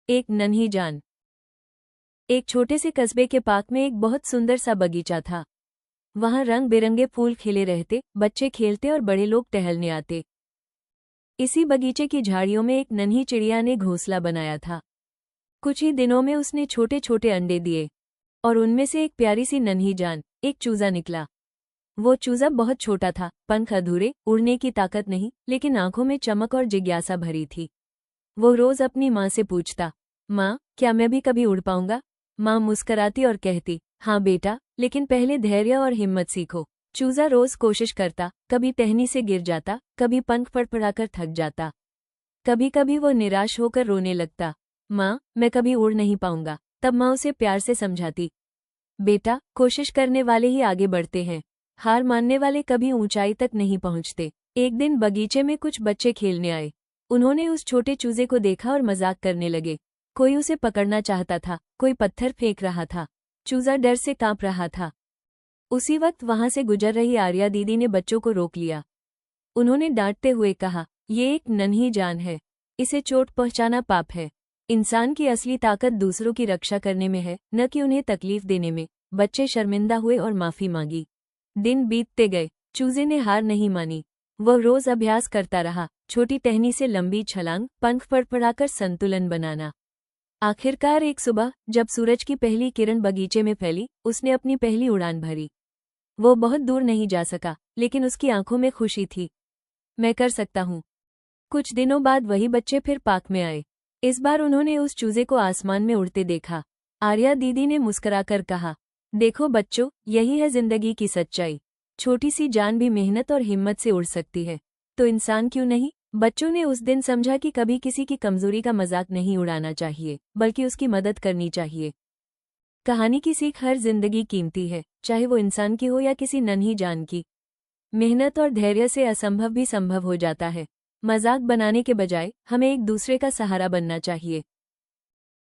एक नन्ही जान। एक छोटे से कस्बे के पार्क में एक बहुत सुंदर सा बगीचा था। वहां रंग बिरंगे फूल खिले रहते, बच्चे खेलते और बड़े लोग टहलने आते। इसी बगीचे की झाड़ियों में एक नन्ही चिड़िया ने घोंसला बनाया था। कुछ ही दिनों में उसने छोटे छोटे अंडे दिए और उनमें से एक प्यारी सी नन्ही जान, एक चूजा निकला। वो चूजा बहुत छोटा था, पंख अधूरे, उड़ने की ताकत नहीं, लेकिन आंखों में चमक और जिज्ञासा भरी थी। वो रोज अपनी माँ से पूछता, माँ, क्या मैं भी कभी उड़ पाऊंगा? माँ मुस्कराती और कहती, हाँ बेटा, लेकिन पहले धैर्य और हिम्मत सीखो। चूजा रोज कोशिश करता, कभी टहनी से गिर जाता, कभी पंख फड़फड़ाकर थक जाता। कभी कभी वो निराश होकर रोने लगता, माँ, मैं कभी उड़ नहीं पाऊंगा। तब माँ उसे प्यार से समझाती, बेटा, कोशिश करने वाले ही आगे बढ़ते हैं, हार मानने वाले कभी ऊंचाई तक नहीं पहुंचते। एक दिन बगीचे में कुछ बच्चे खेलने आए। उन्होंने उस छोटे चूजे को देखा और मजाक करने लगे। कोई उसे पकड़ना चाहता था, कोई पत्थर फेंक रहा था। चूजा डर से कांप रहा था। उसी वक्त वहां से गुजर रही आर्या दीदी ने बच्चों को रोक लिया। उन्होंने डांटते हुए कहा, ये एक नन्ही जान है, इसे चोट पहुंचाना पाप है। इंसान की असली ताकत दूसरों की रक्षा करने में है, न कि उन्हें तकलीफ देने में। बच्चे शर्मिंदा हुए और माफी मांगी। दिन बीतते गए, चूजे ने हार नहीं मानी। वह रोज अभ्यास करता रहा, छोटी टहनी से लंबी छलांग, पंख फड़फड़ाकर संतुलन बनाना। आखिरकार एक सुबह, जब सूरज की पहली किरण बगीचे में फैली, उसने अपनी पहली उड़ान भरी। वो बहुत दूर नहीं जा सका, लेकिन उसकी आंखों में खुशी थी। मैं कर सकता हूँ। कुछ दिनों बाद वही बच्चे फिर पार्क में आए। इस बार उन्होंने उस चूजे को आसमान में उड़ते देखा। आर्या दीदी ने मुस्कुराकर कहा, देखो बच्चों, यही है जिंदगी की सच्चाई। छोटी सी जान भी मेहनत और हिम्मत से उड़ सकती है, तो इंसान क्यों नहीं? बच्चों ने उस दिन समझा कि कभी किसी की कमजोरी का मजाक नहीं उड़ाना चाहिए, बल्कि उसकी मदद करनी चाहिए। कहानी की सीख, हर जिंदगी कीमती है, चाहे वो इंसान की हो या किसी नन्ही जान की। मेहनत और धैर्य से असंभव भी संभव हो जाता है। मजाक बनाने के बजाय हमें एक दूसरे का सहारा बनना चाहिए।